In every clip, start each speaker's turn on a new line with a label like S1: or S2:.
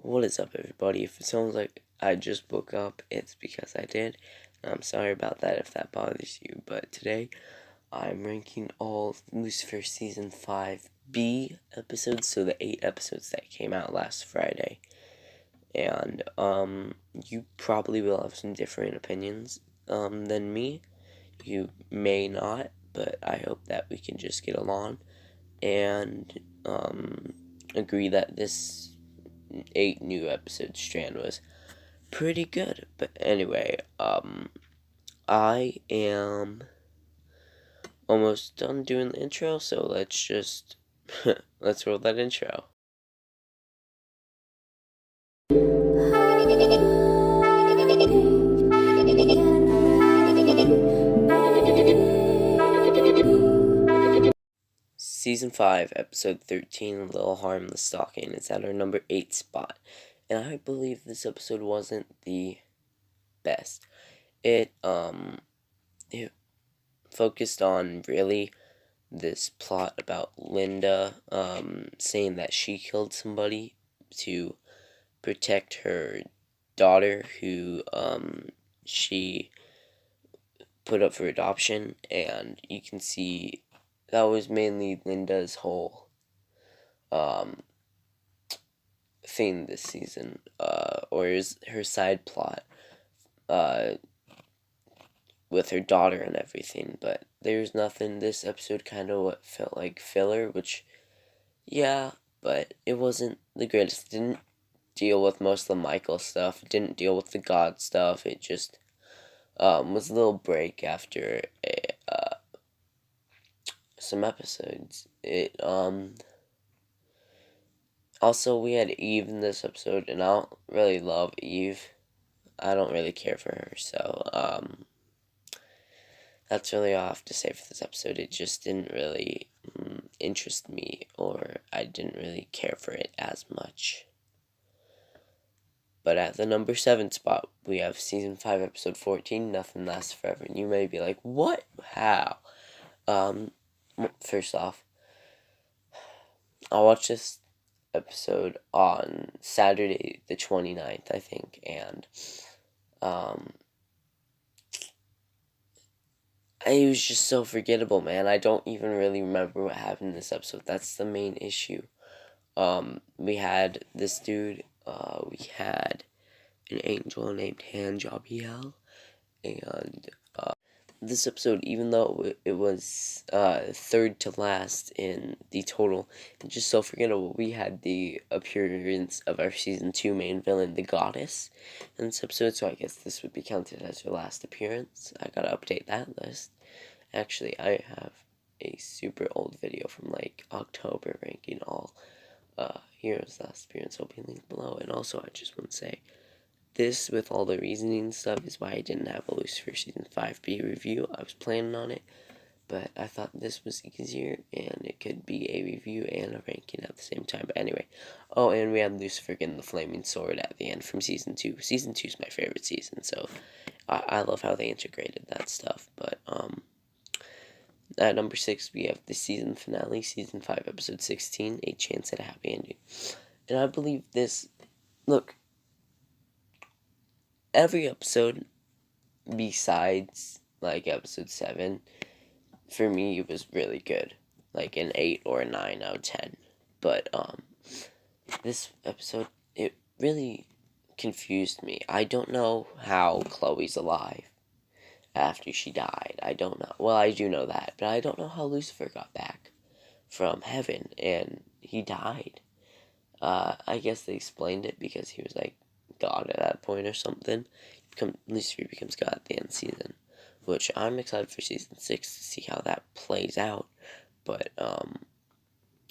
S1: What is up, everybody? If it sounds like I just woke up, it's because I did. I'm sorry about that if that bothers you, but today I'm ranking all Lucifer Season 5B episodes, so the 8 episodes that came out last Friday. And, you probably will have some different opinions, than me. You may not, but I hope that we can just get along and, agree that this 8 new episode strand was pretty good. But anyway, I am almost done doing the intro, so let's just let's roll that intro. Season 5, Episode 13, Little Harmless Stalking. It's at our number 8 spot. And I believe this episode wasn't the best. It focused on really this plot about Linda, saying that she killed somebody to protect her daughter who, she put up for adoption, and you can see that was mainly Linda's whole thing this season, or is her side plot with her daughter and everything. But there's nothing. This episode kind of what felt like filler, which, yeah, but it wasn't the greatest. It didn't deal with most of the Michael stuff. It didn't deal with the God stuff. It just was a little break after some episodes. It also, we had Eve in this episode, and I don't really love Eve. I don't really care for her, so that's really all I have to say for this episode. It just didn't really interest me, or I didn't really care for it as much. But at the number 7 spot, we have Season 5, Episode 14, Nothing Lasts Forever. And you may be like, what? How? First off, I watched this episode on Saturday the 29th, I think, and it was just so forgettable, man. I don't even really remember what happened in this episode. That's the main issue. We had this dude, we had an angel named Hanjabiel, and this episode, even though it was third to last in the total, and just so forgettable, we had the appearance of our Season 2 main villain, the Goddess, in this episode, so I guess this would be counted as her last appearance. I gotta update that list. Actually, I have a super old video from, like, October ranking all heroes' last appearance, will be linked below. And also, I just want to say, this, with all the reasoning stuff, is why I didn't have a Lucifer Season 5B review. I was planning on it, but I thought this was easier, and it could be a review and a ranking at the same time. But anyway, oh, and we had Lucifer getting the flaming sword at the end from Season 2. Season 2 is my favorite season, so I love how they integrated that stuff. But, at number 6, we have the season finale, Season 5, Episode 16, A Chance at a Happy Ending. And I believe this, look, every episode besides, like, Episode 7, for me, it was really good. Like, an 8 or a 9 out of 10. But, this episode, it really confused me. I don't know how Chloe's alive after she died. I don't know. Well, I do know that, but I don't know how Lucifer got back from heaven, and he died. I guess they explained it because he was, like, God at that point or something. Lucifer becomes God at the end of the season, which I'm excited for Season 6 to see how that plays out. But,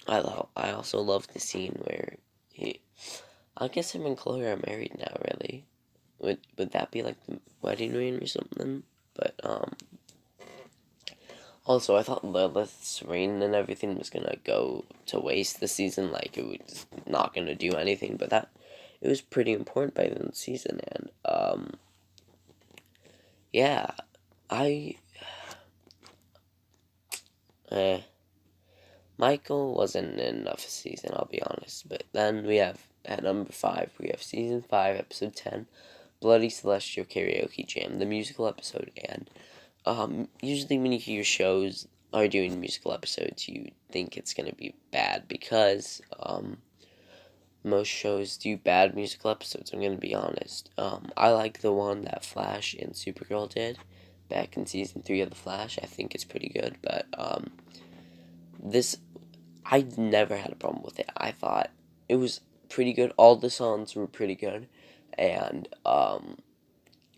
S1: I also love the scene where I guess him and Chloe are married now, really. Would that be, like, the wedding ring or something? But, also, I thought Lilith's reign and everything was gonna go to waste this season, like, it was not gonna do anything, but it was pretty important by the end of the season, and, yeah, Michael wasn't in enough season, I'll be honest, but then we have at number 5, we have Season 5, Episode 10, Bloody Celestial Karaoke Jam, the musical episode. And usually when you hear shows are doing musical episodes, you think it's going to be bad because most shows do bad musical episodes, I'm going to be honest. I like the one that Flash and Supergirl did back in Season 3 of The Flash. I think it's pretty good, but this, I never had a problem with it. I thought it was pretty good. All the songs were pretty good, and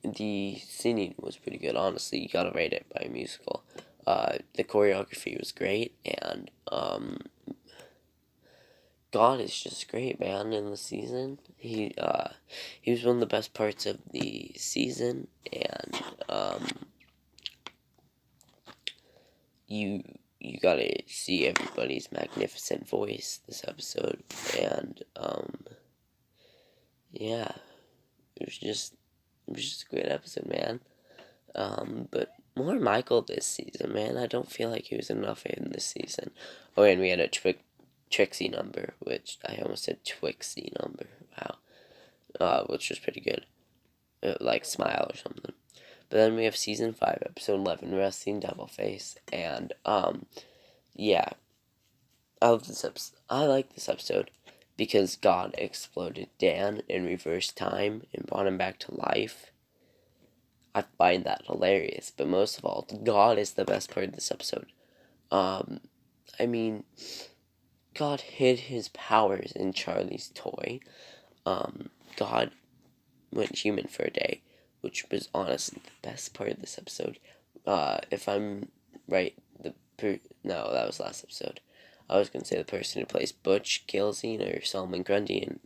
S1: the singing was pretty good. Honestly, you gotta rate it by a musical. The choreography was great, and God is just great, man. In the season, he was one of the best parts of the season, and you gotta see everybody's magnificent voice this episode, and yeah, it was just a great episode, man. But more Michael this season, man. I don't feel like he was enough in this season. Oh, and we had a Trixie number, which I almost said Twixie number. Wow, which was pretty good, like Smile or something. But then we have Season 5, Episode 11, Resting Devil Face, and yeah, I love this episode. I like this episode because God exploded Dan in reverse time and brought him back to life. I find that hilarious, but most of all, God is the best part of this episode. I mean, God hid his powers in Charlie's toy. God went human for a day, which was honestly the best part of this episode. If I'm right, no, that was last episode. I was going to say the person who plays Butch Gilzine or Solomon Grundy in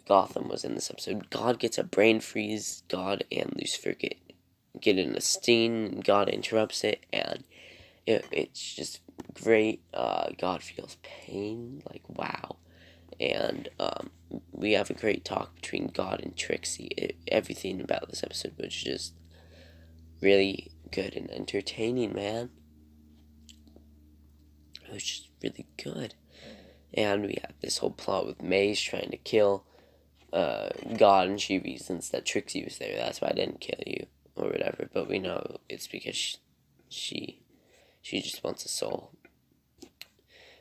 S1: Gotham was in this episode. God gets a brain freeze. God and Lucifer get in a sting. God interrupts it, and it's just great. God feels pain, like wow. And we have a great talk between God and Trixie. Everything about this episode was just really good and entertaining, man. It was just really good. And we have this whole plot with Maze trying to kill God, and she reasons that Trixie was there. That's why I didn't kill you, or whatever. But we know it's because she just wants a soul.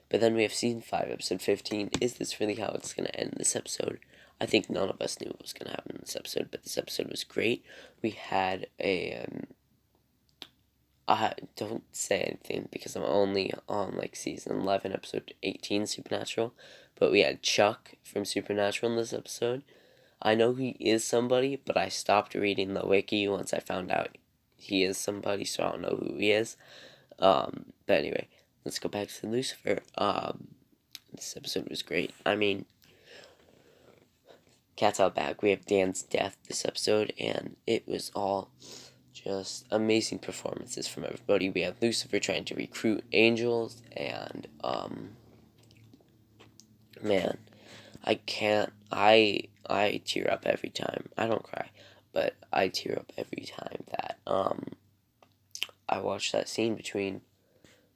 S1: But then we have Season 5, Episode 15. Is this really how it's going to end this episode? I think none of us knew what was going to happen in this episode, but this episode was great. We had a... I don't say anything because I'm only on like Season 11, Episode 18, Supernatural. But we had Chuck from Supernatural in this episode. I know he is somebody, but I stopped reading the wiki once I found out he is somebody, so I don't know who he is. But anyway, let's go back to Lucifer. This episode was great. I mean, cat's out back. We have Dan's death this episode, and it was all just amazing performances from everybody. We have Lucifer trying to recruit angels, and man, I can't. I tear up every time. I don't cry, but I tear up every time that I watch that scene between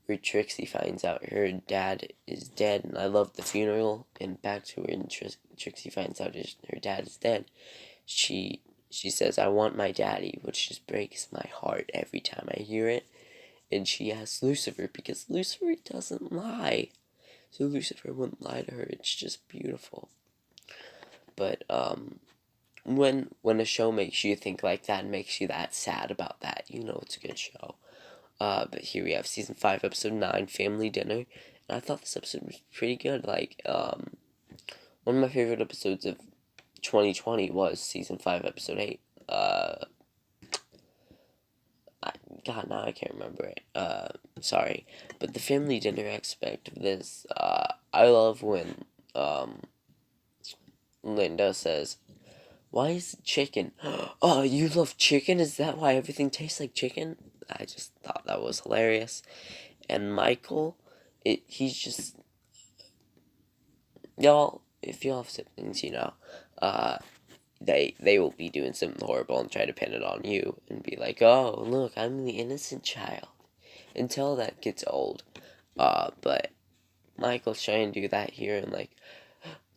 S1: where Trixie finds out her dad is dead, and I love the funeral, and back to when Trixie finds out her dad is dead. She says, "I want my daddy," which just breaks my heart every time I hear it. And she asks Lucifer, because Lucifer doesn't lie. So Lucifer wouldn't lie to her. It's just beautiful. But when a show makes you think like that and makes you that sad about that, you know it's a good show. But here we have Season 5, Episode 9, Family Dinner. And I thought this episode was pretty good. Like, one of my favorite episodes of 2020 was Season 5, Episode 8. God, now I can't remember it. Sorry. But the family dinner aspect of this, I love when, Linda says, "Why is it chicken?" "Oh, you love chicken? Is that why everything tastes like chicken?" I just thought that was hilarious. And Michael, he's just, y'all, if y'all have siblings, you know, they will be doing something horrible and try to pin it on you and be like, "Oh, look, I'm the innocent child," until that gets old. But Michael's trying to do that here, and like,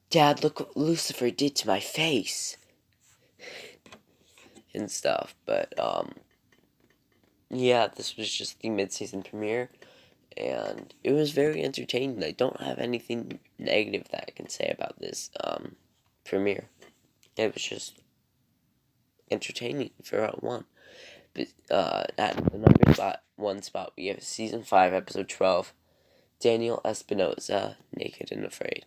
S1: Dad, look what Lucifer did to my face. And stuff. But, yeah, this was just the mid-season premiere. And it was very entertaining. I don't have anything negative that I can say about this, premiere. It was just entertaining for one. But, at the one spot, we have Season 5, Episode 12, Daniel Espinosa, Naked and Afraid.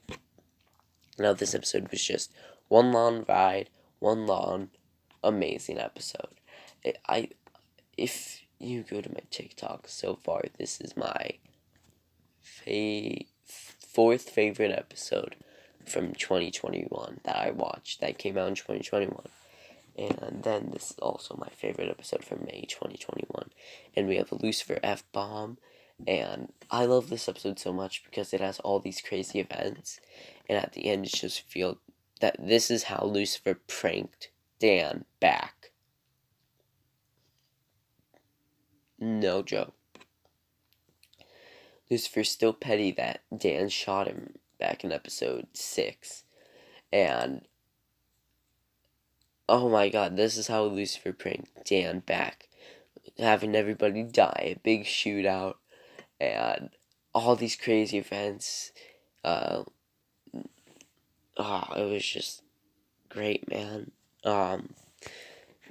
S1: Now, this episode was just one long ride, one long, amazing episode. If you go to my TikTok so far, this is my fourth favorite episode from 2021 that I watched, that came out in 2021. And then this is also my favorite episode from May 2021. And we have a Lucifer F-bomb. And I love this episode so much because it has all these crazy events. And at the end, it just feels that this is how Lucifer pranked Dan back. No joke. Lucifer's still petty that Dan shot him back in episode 6. And oh my god, this is how Lucifer pranked Dan back. Having everybody die, a big shootout, and all these crazy events. It was just great, man.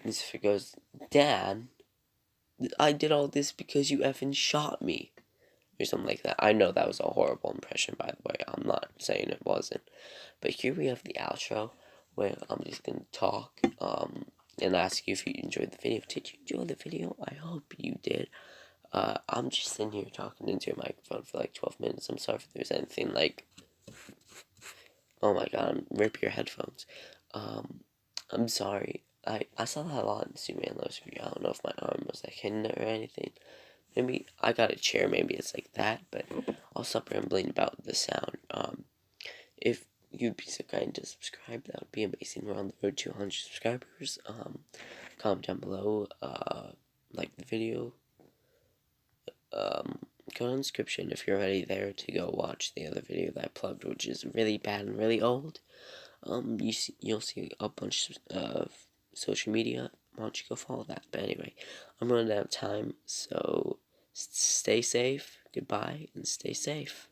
S1: Lucifer goes, Dad, I did all this because you effing shot me. Or something like that. I know that was a horrible impression, by the way. I'm not saying it wasn't. But here we have the outro, where I'm just going to talk, and ask you if you enjoyed the video. Did you enjoy the video? I hope you did. I'm just sitting here talking into a microphone for like 12 minutes. I'm sorry if there's anything like, oh my god, rip your headphones. I'm sorry. I saw that a lot in Superman Loves video. I don't know if my arm was like hitting it or anything. Maybe I got a chair, maybe it's like that, but I'll stop rambling about the sound. If you'd be so kind to subscribe, that would be amazing. We're on the road to 100 subscribers. Comment down below, like the video. Go in the description if you're already there to go watch the other video that I plugged, which is really bad and really old. You'll see a bunch of social media. Why don't you go follow that? But anyway, I'm running out of time, so stay safe, goodbye, and stay safe.